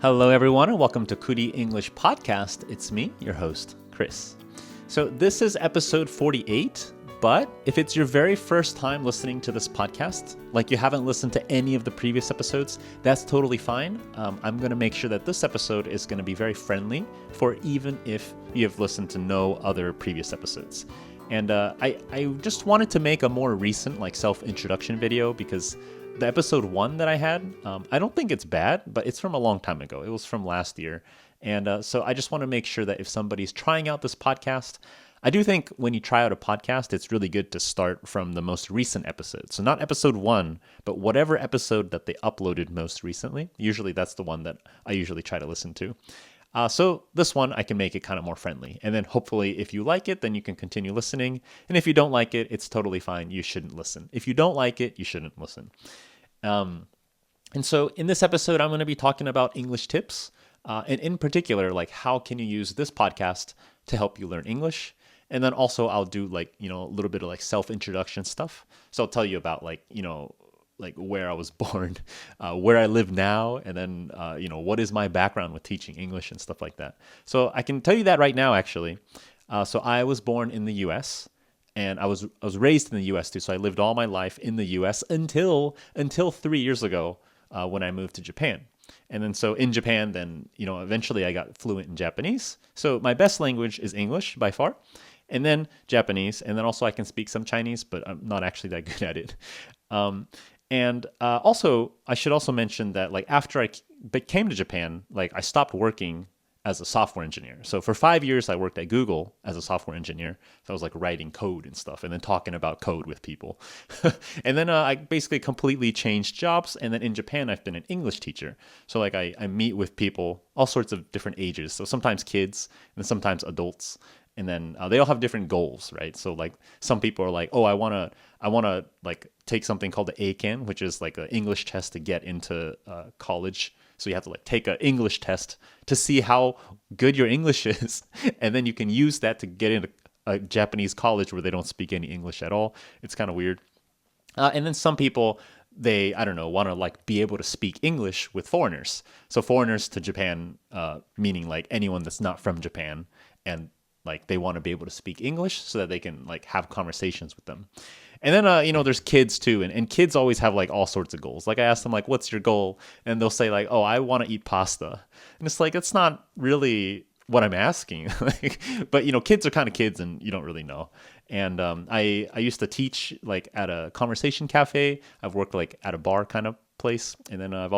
Hello, everyone, and welcome to Kuli English Podcast. It's me, your host, Chris. So this is episode 48, but if it's your very first time listening to this podcast, like you haven't listened to any of the previous episodes, that's totally fine. I'm going to make sure that this episode is going to be very friendly for even if you have listened to no other previous episodes. And I just wanted to make a more recent self-introduction video because the episode 1 that I had, I don't think it's bad, but it's from a long time ago. It was from last year. And so I just want to make sure that if somebody's trying out this podcast, I do think when you try out a podcast, it's really good to start from the most recent episode. So not episode 1, but whatever episode that they uploaded most recently. Usually that's the one that I usually try to listen to. So this one, I can make it kind of more friendly. And then hopefully if you like it, then you can continue listening. And if you don't like it, it's totally fine. You shouldn't listen. If you don't like it, you shouldn't listen. And so in this episode, I'm going to be talking about English tips. And in particular, how can you use this podcast to help you learn English? And then also I'll do a little bit of self-introduction stuff. So I'll tell you about where I was born, where I live now, and then, what is my background with teaching English and stuff like that. So I can tell you that right now, actually. So I was born in the U.S., and I was raised in the U.S. too. So I lived all my life in the U.S. until 3 years ago when I moved to Japan. And then so in Japan, then, eventually I got fluent in Japanese. So my best language is English by far, and then Japanese. And then also I can speak some Chinese, but I'm not actually that good at it. And also, I should also mention that after I came to Japan, I stopped working as a software engineer. So for 5 years, I worked at Google as a software engineer. So I was writing code and stuff and then talking about code with people. And then I basically completely changed jobs. And then in Japan, I've been an English teacher. So I meet with people, all sorts of different ages. So sometimes kids and sometimes adults. And then they all have different goals, right? So some people are oh, I want to take something called the ACAN, which is an English test to get into college. So you have to take an English test to see how good your English is. And then you can use that to get into a Japanese college where they don't speak any English at all. It's kind of weird. And then some people, they, want to be able to speak English with foreigners. So foreigners to Japan, meaning anyone that's not from Japan, and they want to be able to speak English so that they can have conversations with them. And then, there's kids too. And kids always have all sorts of goals. I asked them what's your goal? And they'll say oh, I want to eat pasta. And it's it's not really what I'm asking. But, kids are kind of kids and you don't really know. And I used to teach at a conversation cafe. I've worked at a bar kind of place. And then I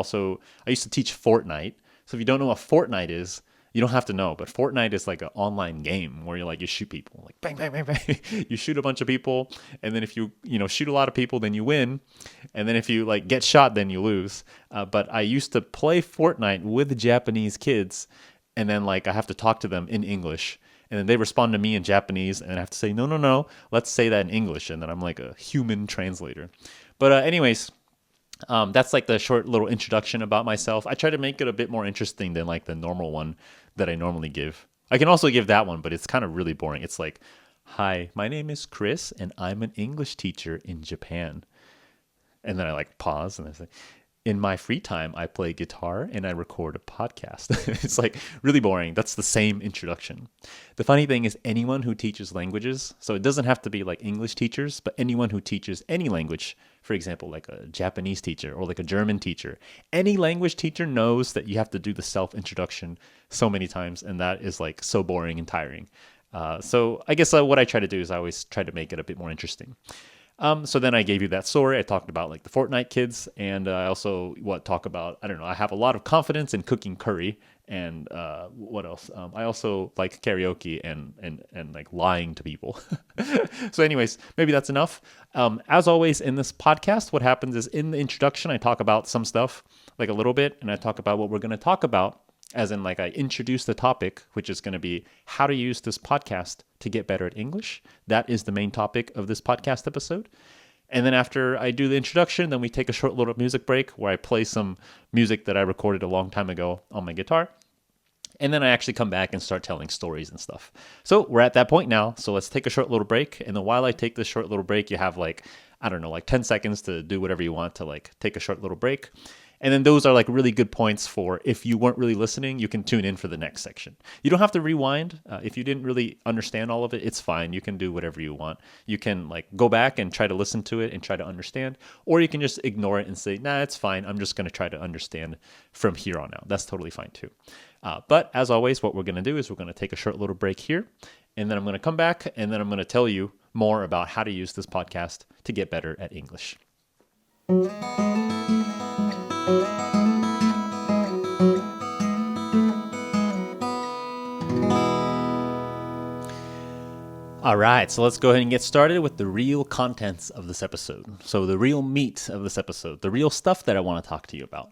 used to teach Fortnite. So if you don't know what Fortnite is, you don't have to know, but Fortnite is an online game where you shoot people, bang, bang, bang, bang. You shoot a bunch of people, and then if you shoot a lot of people, then you win, and then if you get shot, then you lose. But I used to play Fortnite with Japanese kids, and then I have to talk to them in English, and then they respond to me in Japanese, and I have to say no, let's say that in English, and then I'm a human translator. But anyways. That's the short little introduction about myself. I try to make it a bit more interesting than the normal one that I normally give. I can also give that one, but it's kind of really boring. It's hi, my name is Chris, and I'm an English teacher in Japan. And then I pause, and I say, in my free time, I play guitar and I record a podcast. It's really boring. That's the same introduction. The funny thing is anyone who teaches languages, so it doesn't have to be English teachers, but anyone who teaches any language, for example, a Japanese teacher or a German teacher, any language teacher knows that you have to do the self-introduction so many times, and that is so boring and tiring. So I guess what I try to do is I always try to make it a bit more interesting. So then I gave you that story. I talked about the Fortnite kids, and I also talk about, I have a lot of confidence in cooking curry, and what else? I also like karaoke and lying to people. So anyways, maybe that's enough. As always in this podcast, what happens is in the introduction, I talk about some stuff a little bit, and I talk about what we're going to talk about. As in, I introduce the topic, which is going to be how to use this podcast to get better at English. That is the main topic of this podcast episode. And then after I do the introduction, then we take a short little music break where I play some music that I recorded a long time ago on my guitar. And then I actually come back and start telling stories and stuff. So we're at that point now. So let's take a short little break. And then while I take this short little break, you have 10 seconds to do whatever you want to take a short little break. And then those are like really good points for if you weren't really listening, you can tune in for the next section. You don't have to rewind. If you didn't really understand all of it, it's fine. You can do whatever you want. You can like go back and try to listen to it and try to understand, or you can just ignore it and say, nah, it's fine. I'm just going to try to understand from here on out. That's totally fine too. But as always, what we're going to do is we're going to take a short little break here, and then I'm going to come back, and then I'm going to tell you more about how to use this podcast to get better at English. All right, so let's go ahead and get started with the real contents of this episode. So the real meat of this episode, the real stuff that I want to talk to you about.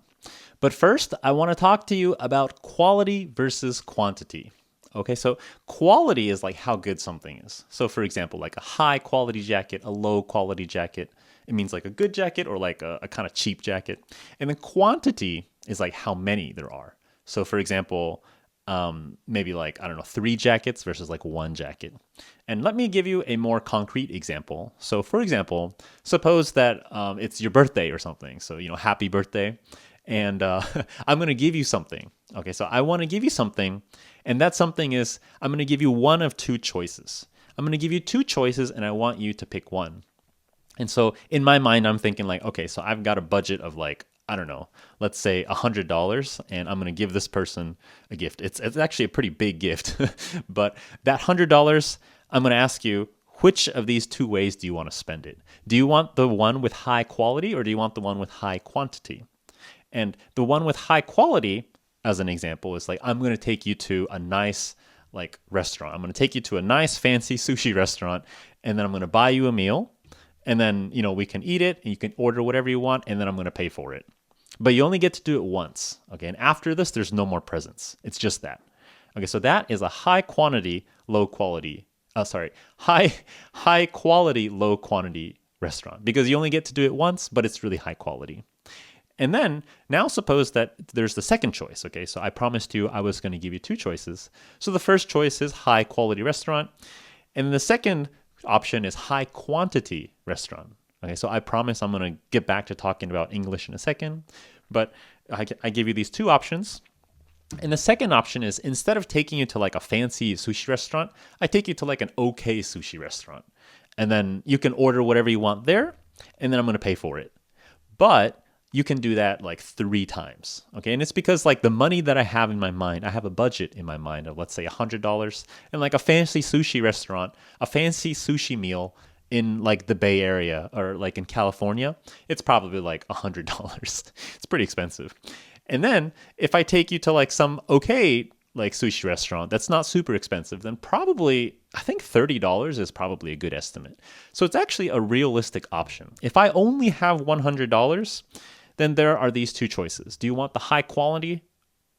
But first, I want to talk to you about quality versus quantity. Okay, so quality is like how good something is. So for example, like a high quality jacket, a low quality jacket, it means like a good jacket or like a kind of cheap jacket. And then quantity is like how many there are. So for example, maybe like, I don't know, 3 jackets versus like 1 jacket. And let me give you a more concrete example. So for example, suppose that it's your birthday or something. So, happy birthday. And I'm going to give you something. Okay, so I want to give you something. And that something is, I'm going to give you one of 2 choices. I'm going to give you 2 choices and I want you to pick one. And so in my mind, I'm thinking like, okay, so I've got a budget of like, I don't know, let's say $100, and I'm going to give this person a gift. It's actually a pretty big gift, but that $100, I'm going to ask you, which of these 2 ways do you want to spend it? Do you want the one with high quality or do you want the one with high quantity? And the one with high quality, as an example, is like, I'm going to take you to a nice like restaurant. I'm going to take you to a nice fancy sushi restaurant, and then I'm going to buy you a meal, and then, we can eat it and you can order whatever you want, and then I'm going to pay for it. But you only get to do it once, okay? And after this, there's no more presents. It's just that. Okay, so that is a high quality, low quantity restaurant, because you only get to do it once, but it's really high quality. And then now suppose that there's the second choice, okay? So I promised you I was going to give you 2 choices. So the first choice is high quality restaurant, and the second option is high quantity restaurant. Okay, so I promise I'm going to get back to talking about English in a second, but I give you these 2 options. And the second option is, instead of taking you to like a fancy sushi restaurant, I take you to like an okay sushi restaurant. And then you can order whatever you want there, and then I'm going to pay for it. But you can do that like 3 times, okay? And it's because like the money that I have in my mind, I have a budget in my mind of, let's say, $100, and like a fancy sushi restaurant, a fancy sushi meal in like the Bay Area or like in California, it's probably like $100. It's pretty expensive. And then if I take you to like some okay like sushi restaurant that's not super expensive, then probably, I think $30 is probably a good estimate. So it's actually a realistic option. If I only have $100, then there are these 2 choices. Do you want the high quality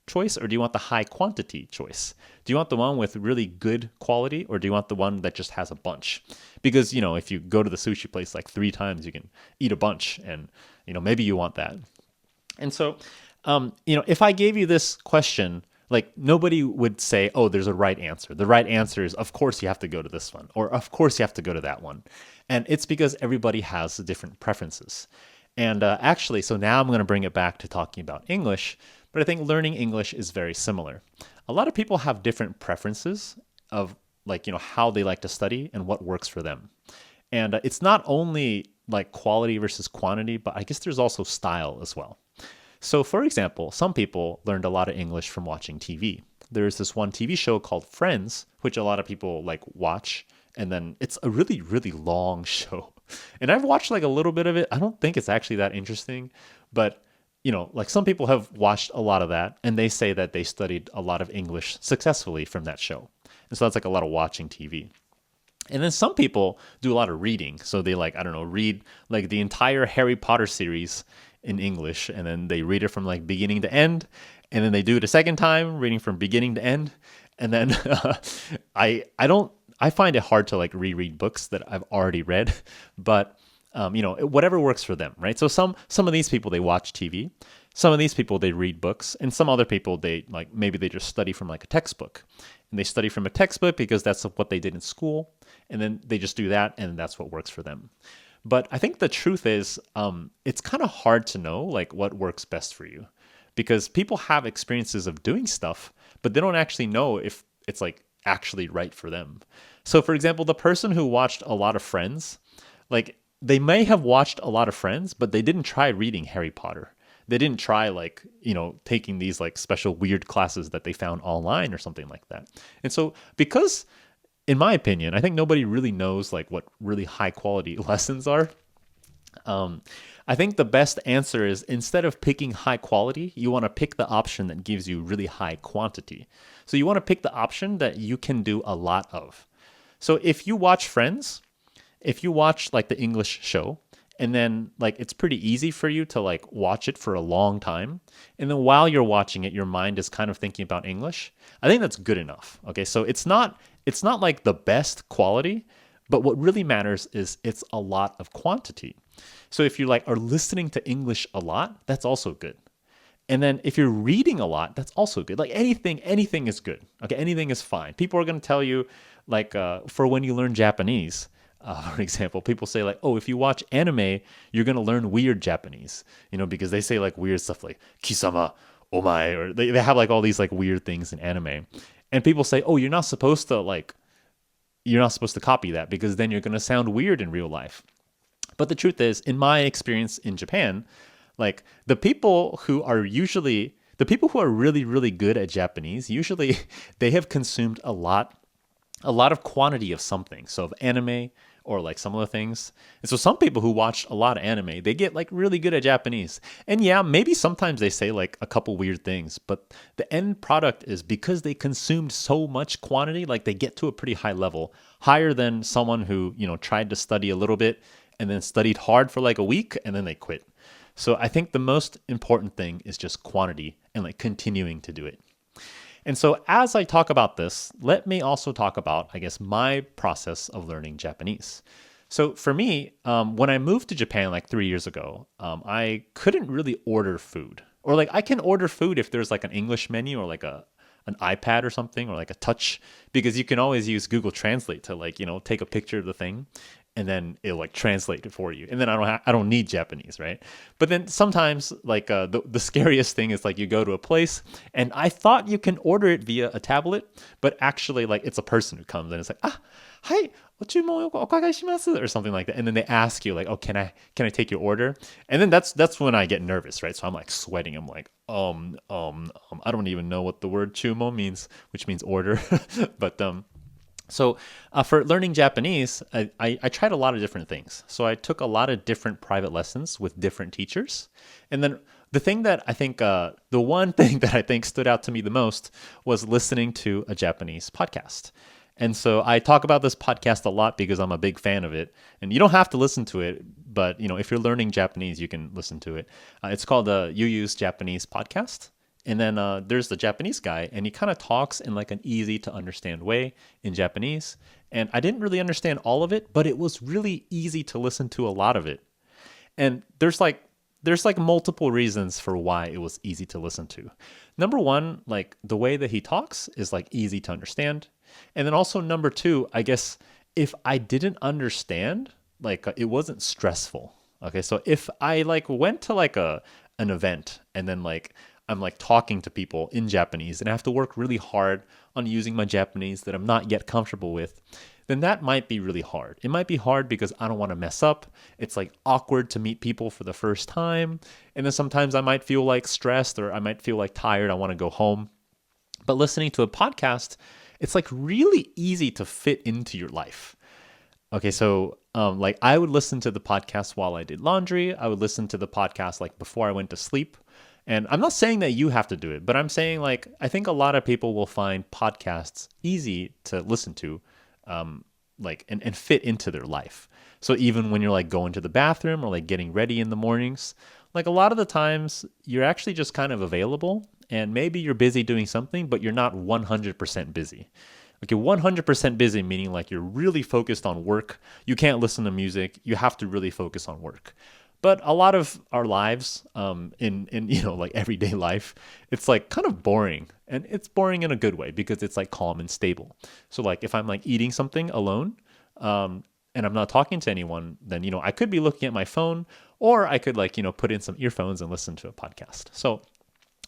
choice, or do you want the high quantity choice? Do you want the one with really good quality, or do you want the one that just has a bunch? Because, if you go to the sushi place like 3 times, you can eat a bunch, and, maybe you want that. And so, if I gave you this question, like nobody would say, oh, there's a right answer. The right answer is, of course, you have to go to this one, or of course, you have to go to that one. And it's because everybody has different preferences. And actually, so now I'm going to bring it back to talking about English, but I think learning English is very similar. A lot of people have different preferences of like, how they like to study and what works for them. And it's not only like quality versus quantity, but I guess there's also style as well. So for example, some people learned a lot of English from watching TV. There's this one TV show called Friends, which a lot of people like watch. And then it's a really, really long show. And I've watched like a little bit of it. I don't think it's actually that interesting, but like some people have watched a lot of that, and they say that they studied a lot of English successfully from that show. And so that's like a lot of watching TV. And then some people do a lot of reading. So they like, I don't know, read like the entire Harry Potter series in English, and then they read it from like beginning to end. And then they do it a second time, reading from beginning to end. And then I find it hard to like reread books that I've already read, but whatever works for them, right? So some of these people, they watch TV. Some of these people, they read books, and some other people, maybe they just study from like a textbook, and they study from a textbook because that's what they did in school, and then they just do that, and that's what works for them. But I think the truth is, it's kind of hard to know like what works best for you, because people have experiences of doing stuff, but they don't actually know if it's like actually right for them. So, for example, the person who watched a lot of Friends, like they may have watched a lot of Friends, but they didn't try reading Harry Potter. They didn't try like, taking these like special weird classes that they found online or something like that. And so because in my opinion, I think nobody really knows like what really high quality lessons are. I think the best answer is, instead of picking high quality, you want to pick the option that gives you really high quantity. So you want to pick the option that you can do a lot of. So if you watch Friends, if you watch like the English show, and then like it's pretty easy for you to like watch it for a long time, and then while you're watching it your mind is kind of thinking about English, I think that's good enough. Okay, so it's not like the best quality, but what really matters is it's a lot of quantity. So if you like are listening to English a lot, that's also good. And then if you're reading a lot, that's also good. Like anything is good. Okay, anything is fine. People are going to tell you, like, for when you learn Japanese, for example, people say like, oh, if you watch anime, you're going to learn weird Japanese, because they say like weird stuff like kisama, omae, or they have like all these like weird things in anime. And people say, oh, you're not supposed to copy that because then you're going to sound weird in real life. But the truth is, in my experience in Japan, like the people who are really, really good at Japanese, usually they have consumed a lot of quantity of something. So of anime or like some other things. And so some people who watch a lot of anime, they get like really good at Japanese. And yeah, maybe sometimes they say like a couple weird things, but the end product is, because they consumed so much quantity, like they get to a pretty high level, higher than someone who, tried to study a little bit and then studied hard for like a week and then they quit. So I think the most important thing is just quantity and like continuing to do it. And so as I talk about this, let me also talk about, I guess, my process of learning Japanese. So for me, when I moved to Japan like 3 years ago, I couldn't really order food. Or like I can order food if there's like an English menu or like an iPad or something, or like a touch, because you can always use Google Translate to like, take a picture of the thing and then it'll like translate it for you. And then I don't need Japanese, right? But then sometimes like the scariest thing is like you go to a place and I thought you can order it via a tablet, but actually like it's a person who comes and it's like, hi, ご注文お伺いします or something like that. And then they ask you like, oh, can I take your order? And then that's when I get nervous, right? So I'm like sweating. I'm like, I don't even know what the word chumo means, which means order. But So for learning Japanese, I tried a lot of different things. So I took a lot of different private lessons with different teachers. And then the thing that I think, the one thing that I think stood out to me the most was listening to a Japanese podcast. And so I talk about this podcast a lot because I'm a big fan of it. And you don't have to listen to it, but if you're learning Japanese, you can listen to it. It's called the You Use Japanese podcast. And then there's the Japanese guy, and he kind of talks in like an easy to understand way in Japanese. And I didn't really understand all of it, but it was really easy to listen to a lot of it. And there's like multiple reasons for why it was easy to listen to. Number one, like the way that he talks is like easy to understand. And then also number two, I guess if I didn't understand, like it wasn't stressful. Okay, so if I like went to like an event and then like I'm like talking to people in Japanese and I have to work really hard on using my Japanese that I'm not yet comfortable with, then that might be really hard. It might be hard because I don't want to mess up. It's like awkward to meet people for the first time. And then sometimes I might feel like stressed or I might feel like tired. I want to go home. But listening to a podcast, it's like really easy to fit into your life. Okay, so like I would listen to the podcast while I did laundry. I would listen to the podcast like before I went to sleep. And I'm not saying that you have to do it, but I'm saying like I think a lot of people will find podcasts easy to listen to, like and fit into their life. So even when you're like going to the bathroom or like getting ready in the mornings, like a lot of the times you're actually just kind of available, and maybe you're busy doing something, but you're not 100% busy. Okay, 100% busy meaning like you're really focused on work. You can't listen to music. You have to really focus on work. But a lot of our lives, in like everyday life, it's like kind of boring, and it's boring in a good way because it's like calm and stable. So like if I'm like eating something alone, and I'm not talking to anyone, then, I could be looking at my phone, or I could like, put in some earphones and listen to a podcast. So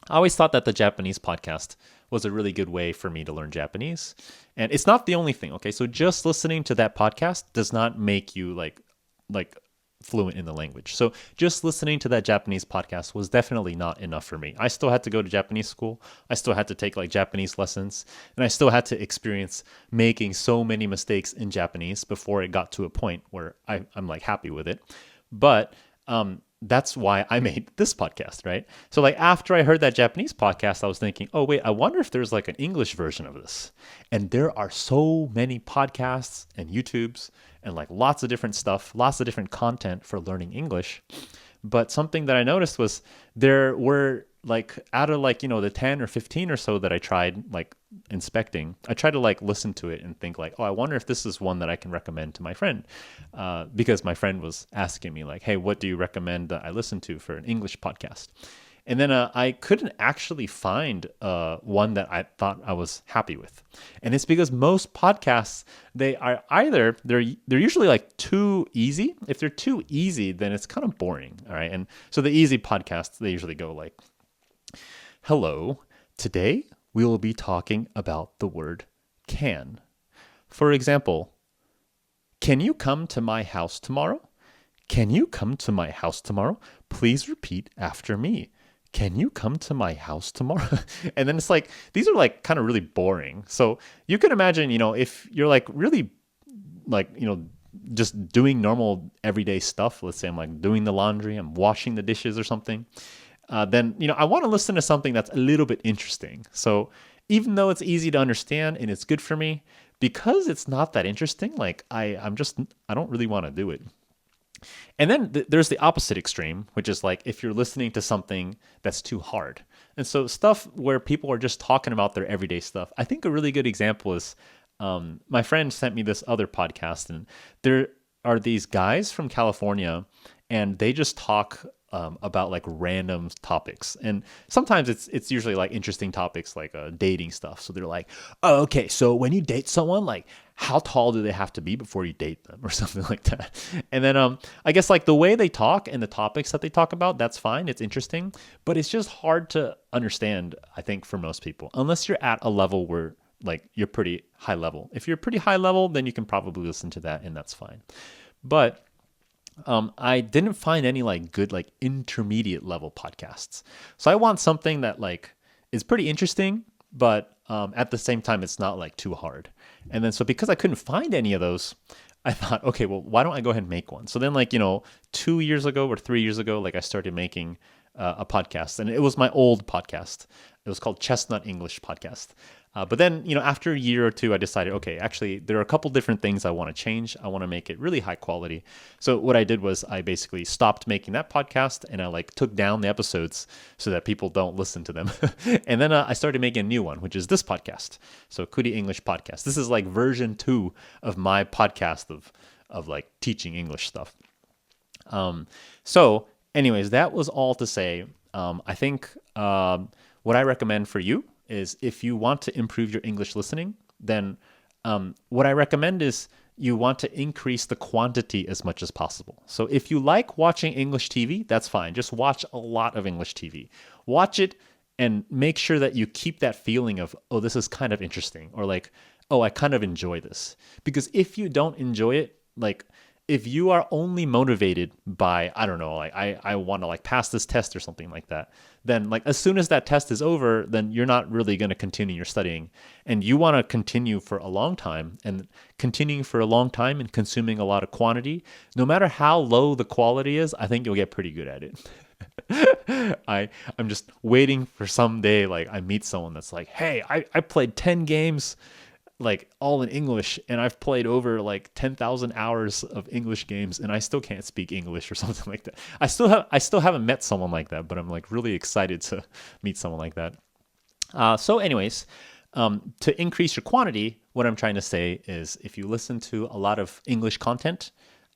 I always thought that the Japanese podcast was a really good way for me to learn Japanese. And it's not the only thing, okay? So just listening to that podcast does not make you like fluent in the language. So just listening to that Japanese podcast was definitely not enough for me. I still had to go to Japanese school. I still had to take like Japanese lessons, and I still had to experience making so many mistakes in Japanese before it got to a point where I'm like happy with it. But that's why I made this podcast, right? So like after I heard that Japanese podcast, I was thinking, oh wait, I wonder if there's like an English version of this. And there are so many podcasts and YouTubes and like lots of different stuff, lots of different content for learning English. But something that I noticed was there were like out of like, the 10 or 15 or so that I tried like inspecting, I tried to like listen to it and think like, oh, I wonder if this is one that I can recommend to my friend. Because my friend was asking me like, hey, what do you recommend that I listen to for an English podcast? And then I couldn't actually find one that I thought I was happy with. And it's because most podcasts, they are either, they're usually like too easy. If they're too easy, then it's kind of boring. All right. And so the easy podcasts, they usually go like, hello, today we will be talking about the word can. For example, can you come to my house tomorrow? Can you come to my house tomorrow? Please repeat after me. Can you come to my house tomorrow? And then it's like, these are like kind of really boring. So you can imagine, if you're like really like, just doing normal everyday stuff. Let's say I'm like doing the laundry, I'm washing the dishes or something. Then, I want to listen to something that's a little bit interesting. So even though it's easy to understand and it's good for me, because it's not that interesting, like I don't really want to do it. And then there's the opposite extreme, which is like if you're listening to something that's too hard. And so stuff where people are just talking about their everyday stuff. I think a really good example is my friend sent me this other podcast, and there are these guys from California, and they just talk about like random topics. And sometimes it's usually like interesting topics like dating stuff. So they're like, oh, okay, so when you date someone, like how tall do they have to be before you date them or something like that. And then I guess like the way they talk and the topics that they talk about, that's fine. It's interesting, but it's just hard to understand, I think, for most people, unless you're at a level where like you're pretty high level. If you're pretty high level, then you can probably listen to that and that's fine. But I didn't find any like good like intermediate level podcasts. So I want something that like is pretty interesting, but at the same time it's not like too hard. And then so because I couldn't find any of those, I thought, okay, well, why don't I go ahead and make one? So then like 2 years ago or 3 years ago, like I started making a podcast, and it was my old podcast. It was called Chestnut English Podcast. But then, after a year or two, I decided, okay, actually, there are a couple different things I want to change. I want to make it really high quality. So what I did was I basically stopped making that podcast, and I like took down the episodes so that people don't listen to them. And then I started making a new one, which is this podcast. So Kuli English Podcast. This is like version 2 of my podcast of like teaching English stuff. So anyways, that was all to say. I think what I recommend for you is if you want to improve your English listening, then what I recommend is you want to increase the quantity as much as possible. So if you like watching English TV, that's fine. Just watch a lot of English TV. Watch it and make sure that you keep that feeling of, oh, this is kind of interesting, or like, oh, I kind of enjoy this. Because if you don't enjoy it, like if you are only motivated by, I don't know, like I want to like pass this test or something like that, then like as soon as that test is over, then you're not really going to continue your studying. And you want to continue for a long time, and continuing for a long time and consuming a lot of quantity, no matter how low the quality is, I think you'll get pretty good at it. I'm just waiting for someday like I meet someone that's like, hey, I played 10 games like all in English, and I've played over like 10,000 hours of English games, and I still can't speak English or something like that. I still haven't met someone like that, but I'm like really excited to meet someone like that. So anyways, to increase your quantity, what I'm trying to say is if you listen to a lot of English content,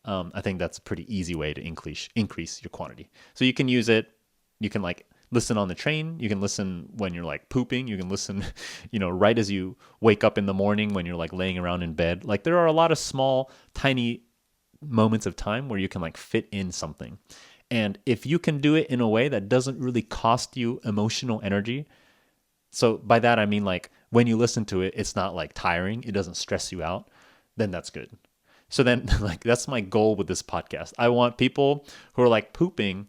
I think that's a pretty easy way to increase your quantity. So you can use it. You can like listen on the train. You can listen when you're like pooping. You can listen, right as you wake up in the morning when you're like laying around in bed. Like there are a lot of small, tiny moments of time where you can like fit in something. And if you can do it in a way that doesn't really cost you emotional energy, so by that I mean like when you listen to it, it's not like tiring, it doesn't stress you out, then that's good. So then like that's my goal with this podcast. I want people who are like pooping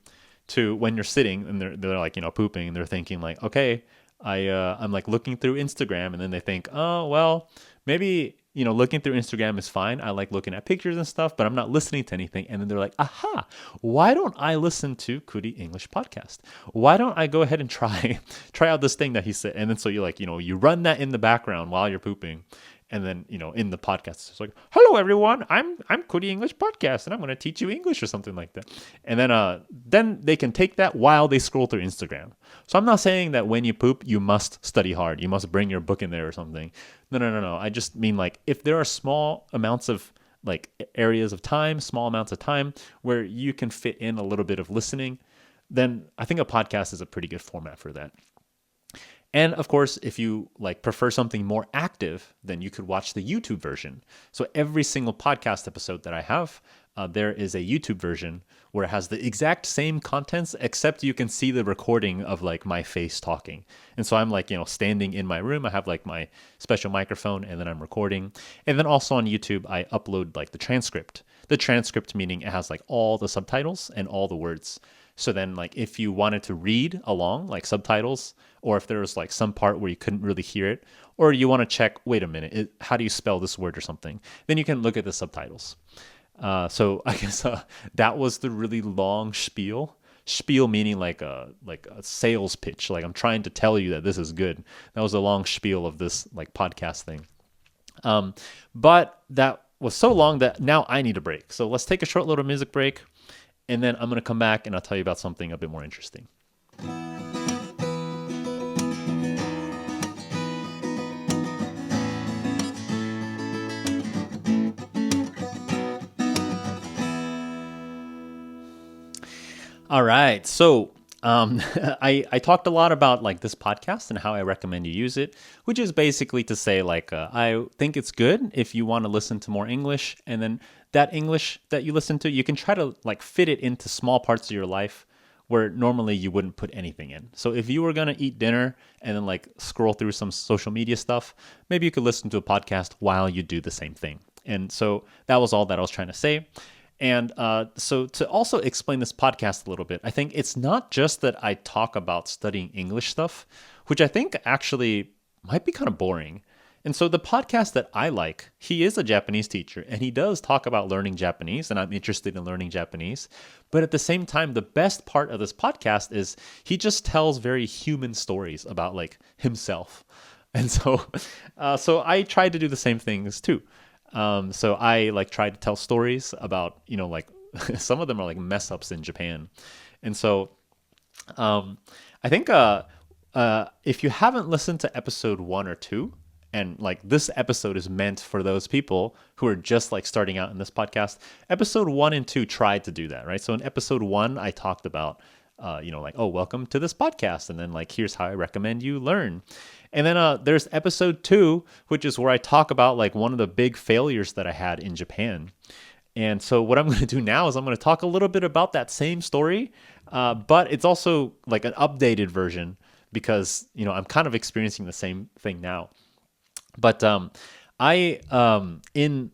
to when you're sitting and they're like, pooping and they're thinking like, okay, I'm like looking through Instagram, and then they think, oh, well, maybe, looking through Instagram is fine. I like looking at pictures and stuff, but I'm not listening to anything. And then they're like, aha, why don't I listen to Kuli English podcast? Why don't I go ahead and try out this thing that he said? And then so you like, you run that in the background while you're pooping. And then, in the podcast, it's like, hello, everyone, I'm Kuli English Podcast, and I'm going to teach you English or something like that. And then they can take that while they scroll through Instagram. So I'm not saying that when you poop, you must study hard. You must bring your book in there or something. No. I just mean like if there are small amounts of like areas of time, small amounts of time where you can fit in a little bit of listening, then I think a podcast is a pretty good format for that. And of course, if you like prefer something more active, then you could watch the YouTube version. So every single podcast episode that I have, there is a YouTube version where it has the exact same contents, except you can see the recording of like my face talking. And so I'm like, standing in my room. I have like my special microphone, and then I'm recording. And then also on YouTube, I upload like the transcript. The transcript meaning it has like all the subtitles and all the words. So then like if you wanted to read along like subtitles, or if there was like some part where you couldn't really hear it, or you want to check, wait a minute, how do you spell this word or something? Then you can look at the subtitles. So I guess that was the really long spiel. Spiel meaning like a sales pitch. Like I'm trying to tell you that this is good. That was a long spiel of this like podcast thing. But that was so long that now I need a break. So let's take a short little music break. And then I'm going to come back and I'll tell you about something a bit more interesting. All right. So I talked a lot about like this podcast and how I recommend you use it, which is basically to say like I think it's good if you want to listen to more English, and then that English that you listen to, you can try to like fit it into small parts of your life where normally you wouldn't put anything in. So if you were going to eat dinner and then like scroll through some social media stuff, maybe you could listen to a podcast while you do the same thing. And so that was all that I was trying to say. And so to also explain this podcast a little bit, I think it's not just that I talk about studying English stuff, which I think actually might be kind of boring. And so the podcast that I like, he is a Japanese teacher, and he does talk about learning Japanese, and I'm interested in learning Japanese. But at the same time, the best part of this podcast is he just tells very human stories about like himself. And so I try to do the same things too. So I like try to tell stories about, like some of them are like mess ups in Japan. And so, I think, if you haven't listened to episode 1 or 2, and like this episode is meant for those people who are just like starting out in this podcast, episode 1 and 2 tried to do that, right? So in episode 1, I talked about, like, oh, welcome to this podcast. And then like, here's how I recommend you learn. And then there's episode 2, which is where I talk about like one of the big failures that I had in Japan. And so what I'm going to do now is I'm going to talk a little bit about that same story, but it's also like an updated version because, I'm kind of experiencing the same thing now. But I, in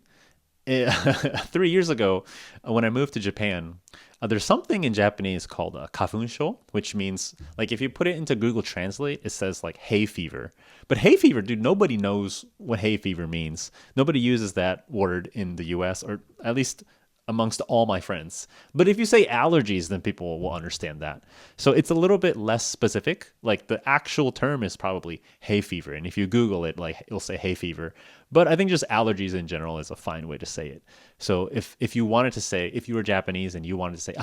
3 years ago, when I moved to Japan, there's something in Japanese called kafunsho, which means, like, if you put it into Google Translate, it says, like, hay fever. But hay fever, dude, nobody knows what hay fever means. Nobody uses that word in the US, or at least amongst all my friends. But if you say allergies, then people will understand that. So it's a little bit less specific. Like, the actual term is probably hay fever. And if you Google it, like, it'll say hay fever. But I think just allergies in general is a fine way to say it. So if you wanted to say, if you were Japanese and you wanted to say,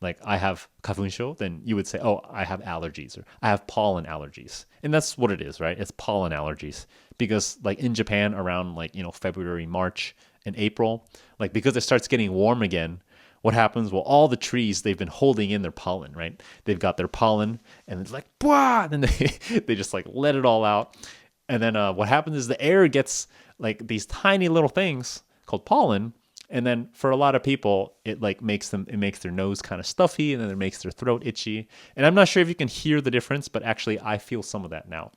like, I have kafunsho, then you would say, oh, I have allergies, or I have pollen allergies. And that's what it is, right? It's pollen allergies. Because like in Japan around like, February, March, and April, like because it starts getting warm again, what happens? Well, all the trees, they've been holding in their pollen, right? They've got their pollen and it's like, bah! And then they just like let it all out. And then what happens is the air gets like these tiny little things called pollen, And then for a lot of people, it like makes their nose kind of stuffy, and then it makes their throat itchy. And I'm not sure if you can hear the difference, but actually I feel some of that now.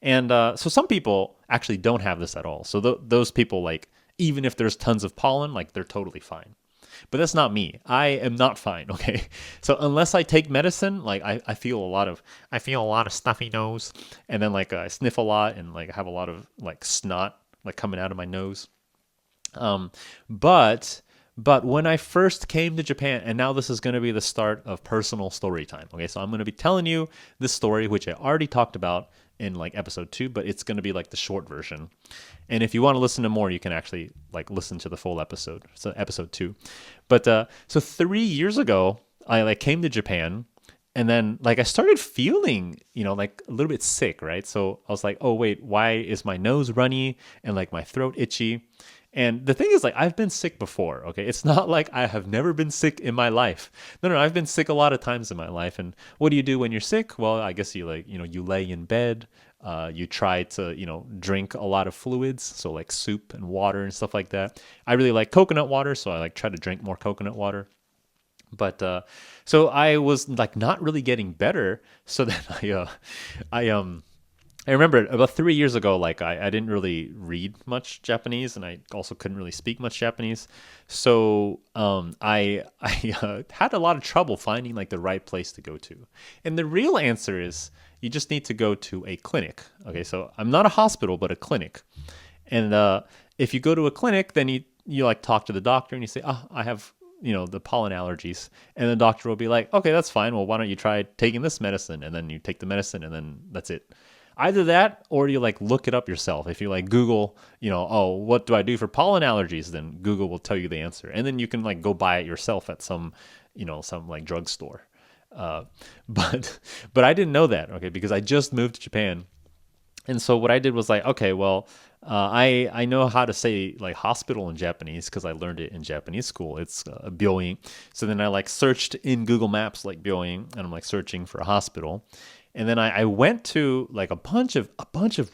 And so some people actually don't have this at all. So those people, like, even if there's tons of pollen, like, they're totally fine. But that's not me. I am not fine. Okay. So unless I take medicine, like, I feel a lot of stuffy nose, and then like I sniff a lot, and like I have a lot of like snot like coming out of my nose. But when I first came to Japan, and now this is going to be the start of personal story time. Okay, so I'm going to be telling you this story, which I already talked about in like episode 2, but it's going to be like the short version. And if you want to listen to more, you can actually like listen to the full episode. So episode 2. But so 3 years ago, I like came to Japan, and then like I started feeling, like a little bit sick, right? So I was like, oh wait, why is my nose runny and like my throat itchy? And the thing is, like, I've been sick before, okay? It's not like I have never been sick in my life. No, I've been sick a lot of times in my life. And what do you do when you're sick? Well, I guess you like, you lay in bed. You try to, drink a lot of fluids. So like soup and water and stuff like that. I really like coconut water, so I like try to drink more coconut water. But so I was like not really getting better. So then I remember about 3 years ago, like I didn't really read much Japanese, and I also couldn't really speak much Japanese. So I had a lot of trouble finding like the right place to go to. And the real answer is you just need to go to a clinic. Okay, so I'm not a hospital, but a clinic. And if you go to a clinic, then you like talk to the doctor and you say, I have the pollen allergies, and the doctor will be like, okay, that's fine. Well, why don't you try taking this medicine? And then you take the medicine, and then that's it. Either that, or you like look it up yourself. If you like Google, oh, what do I do for pollen allergies? Then Google will tell you the answer, and then you can like go buy it yourself at some like drugstore. But I didn't know that, okay, because I just moved to Japan, and so what I did was like, okay, well, I know how to say like hospital in Japanese because I learned it in Japanese school. It's byoin. So then I like searched in Google Maps like byoin, and I'm like searching for a hospital. And then I went to like a bunch of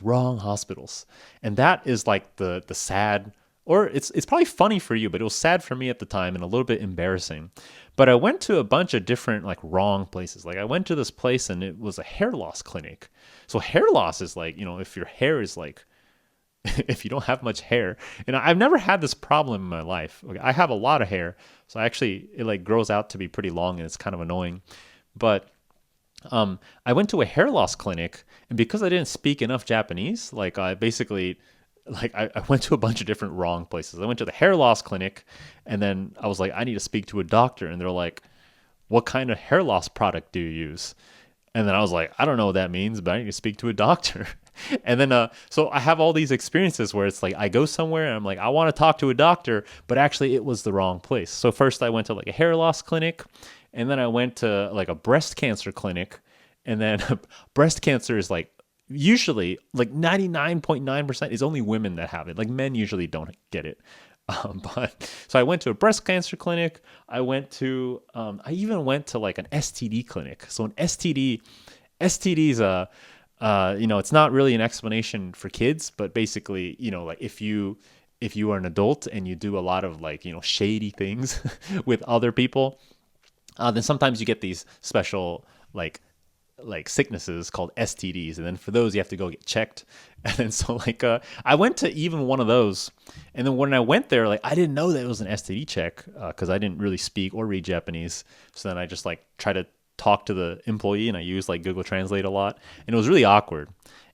wrong hospitals. And that is like the sad, or it's probably funny for you, but it was sad for me at the time and a little bit embarrassing. But I went to a bunch of different like wrong places. Like I went to this place and it was a hair loss clinic. So hair loss is like, if your hair is like, if you don't have much hair. And I've never had this problem in my life. Okay, I have a lot of hair. So actually it like grows out to be pretty long, and it's kind of annoying. But I went to a hair loss clinic, and because I didn't speak enough Japanese, like I basically, like I went to a bunch of different wrong places. I went to the hair loss clinic, and then I was like, I need to speak to a doctor, and they're like, what kind of hair loss product do you use? And then I was like, I don't know what that means, but I need to speak to a doctor. And then, so I have all these experiences where it's like, I go somewhere and I'm like, I want to talk to a doctor, but actually it was the wrong place. So first I went to like a hair loss clinic, and then I went to like a breast cancer clinic. And then breast cancer is like, usually like 99.9% is only women that have it. Like men usually don't get it. But so I went to a breast cancer clinic. I even went to like an STD clinic. So an STD is it's not really an explanation for kids, but basically, like if you are an adult and you do a lot of like, shady things with other people, then sometimes you get these special like sicknesses called STDs, and then for those you have to go get checked. And then so like I went to even one of those, and then when I went there, like I didn't know that it was an STD check because I didn't really speak or read Japanese. So then I just like try to talk to the employee, and I use like Google Translate a lot, and it was really awkward.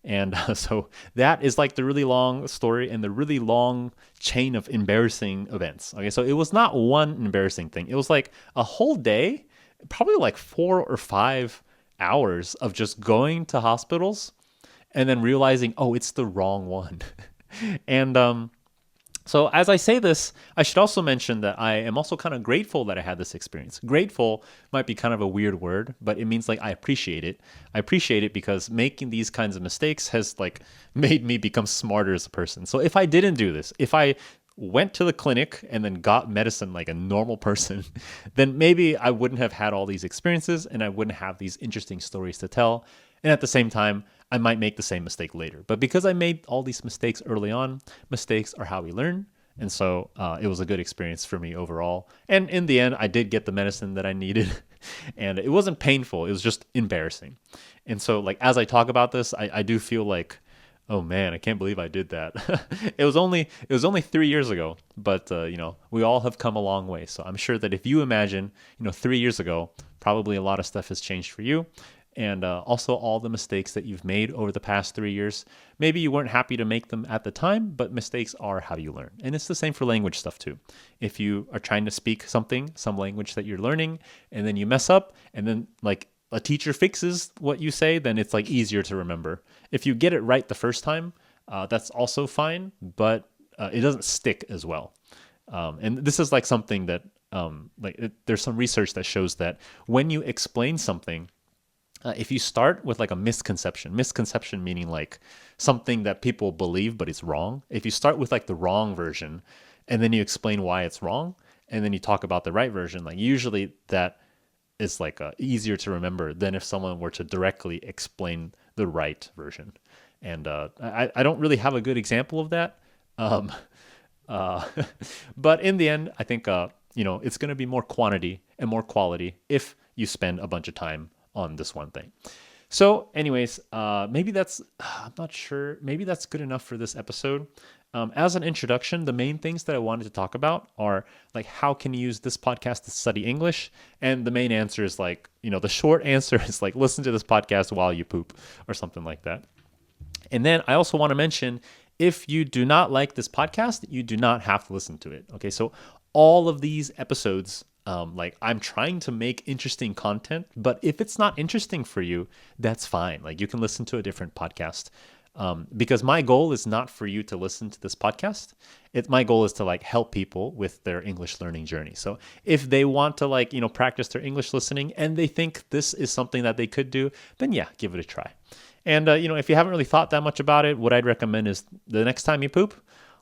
And so that is like the really long story and the really long chain of embarrassing events. Okay, so it was not one embarrassing thing. It was like a whole day, probably like 4 or 5 hours of just going to hospitals and then realizing, oh, it's the wrong one. And so as I say this, I should also mention that I am also kind of grateful that I had this experience. Grateful might be kind of a weird word, but it means like I appreciate it. I appreciate it because making these kinds of mistakes has like made me become smarter as a person. So if I didn't do this, if I went to the clinic and then got medicine like a normal person, then maybe I wouldn't have had all these experiences and I wouldn't have these interesting stories to tell. And at the same time, I might make the same mistake later. But because I made all these mistakes early on, mistakes are how we learn. And so it was a good experience for me overall. And in the end, I did get the medicine that I needed. And it wasn't painful. It was just embarrassing. And so like as I talk about this, I do feel like, oh man, I can't believe I did that. It was only 3 years ago, but we all have come a long way. So I'm sure that if you imagine, 3 years ago, probably a lot of stuff has changed for you. And also all the mistakes that you've made over the past 3 years. Maybe you weren't happy to make them at the time, but mistakes are how you learn. And it's the same for language stuff too. If you are trying to speak some language that you're learning, and then you mess up, and then like a teacher fixes what you say, then it's like easier to remember. If you get it right the first time, that's also fine, but it doesn't stick as well. And this is like something that there's some research that shows that when you explain something, if you start with like a misconception meaning like something that people believe but it's wrong. If you start with like the wrong version and then you explain why it's wrong and then you talk about the right version, like usually that is like easier to remember than if someone were to directly explain the right version. And I don't really have a good example of that. But in the end, I think it's going to be more quantity and more quality if you spend a bunch of time on this one thing. So anyways, maybe that's, I'm not sure, maybe that's good enough for this episode. As an introduction, the main things that I wanted to talk about are like, how can you use this podcast to study English? And the main answer is like, the short answer is like, listen to this podcast while you poop or something like that. And then I also want to mention, if you do not like this podcast, you do not have to listen to it. Okay, so all of these episodes, I'm trying to make interesting content, but if it's not interesting for you, that's fine. Like you can listen to a different podcast. Because my goal is not for you to listen to this podcast. My goal is to like help people with their English learning journey. So if they want to practice their English listening and they think this is something that they could do, then yeah, give it a try. And if you haven't really thought that much about it, what I'd recommend is the next time you poop,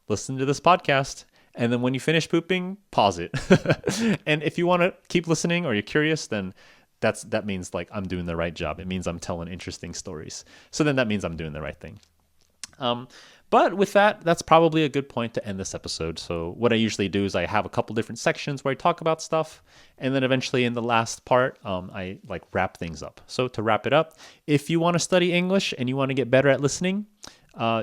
listen to this podcast. And then when you finish pooping, pause it. And if you want to keep listening or you're curious, then that means like I'm doing the right job. It means I'm telling interesting stories. So then that means I'm doing the right thing. But with that, that's probably a good point to end this episode. So what I usually do is I have a couple different sections where I talk about stuff. And then eventually in the last part, I like wrap things up. So to wrap it up, if you want to study English and you want to get better at listening,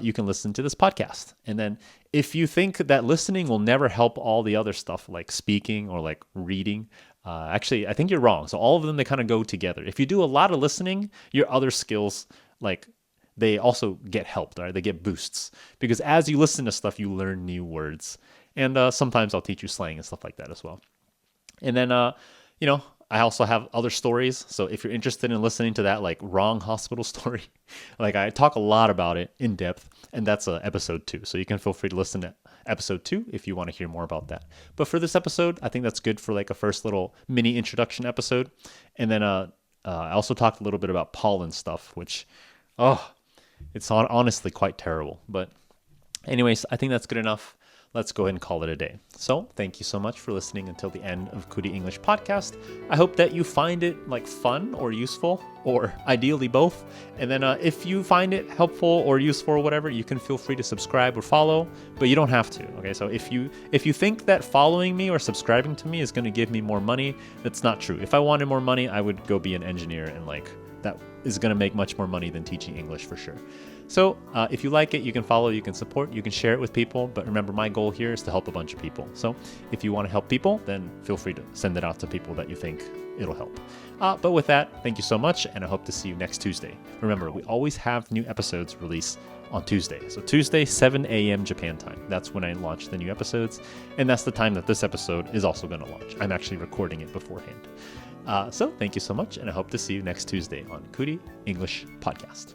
you can listen to this podcast. And then if you think that listening will never help all the other stuff like speaking or like reading, actually, I think you're wrong. So all of them, they kind of go together. If you do a lot of listening, your other skills, like they also get helped, right? They get boosts because as you listen to stuff, you learn new words. And sometimes I'll teach you slang and stuff like that as well. And then, I also have other stories. So if you're interested in listening to that like wrong hospital story, like I talk a lot about it in depth, and that's episode 2. So you can feel free to listen to episode 2 if you want to hear more about that. But for this episode, I think that's good for like a first little mini introduction episode. And then I also talked a little bit about pollen stuff, which, it's honestly quite terrible. But anyways, I think that's good enough. Let's go ahead and call it a day. So thank you so much for listening until the end of Kuli English Podcast. I hope that you find it like fun or useful, or ideally both. And then if you find it helpful or useful or whatever, you can feel free to subscribe or follow, but you don't have to. Okay, so if you think that following me or subscribing to me is going to give me more money, that's not true. If I wanted more money, I would go be an engineer, and like that is going to make much more money than teaching English for sure. So if you like it, you can follow, you can support, you can share it with people. But remember, my goal here is to help a bunch of people. So if you want to help people, then feel free to send it out to people that you think it'll help. But with that, thank you so much, and I hope to see you next Tuesday. Remember, we always have new episodes released on Tuesday. So Tuesday, 7 a.m. Japan time. That's when I launch the new episodes. And that's the time that this episode is also going to launch. I'm actually recording it beforehand. So thank you so much, and I hope to see you next Tuesday on Kuli English Podcast.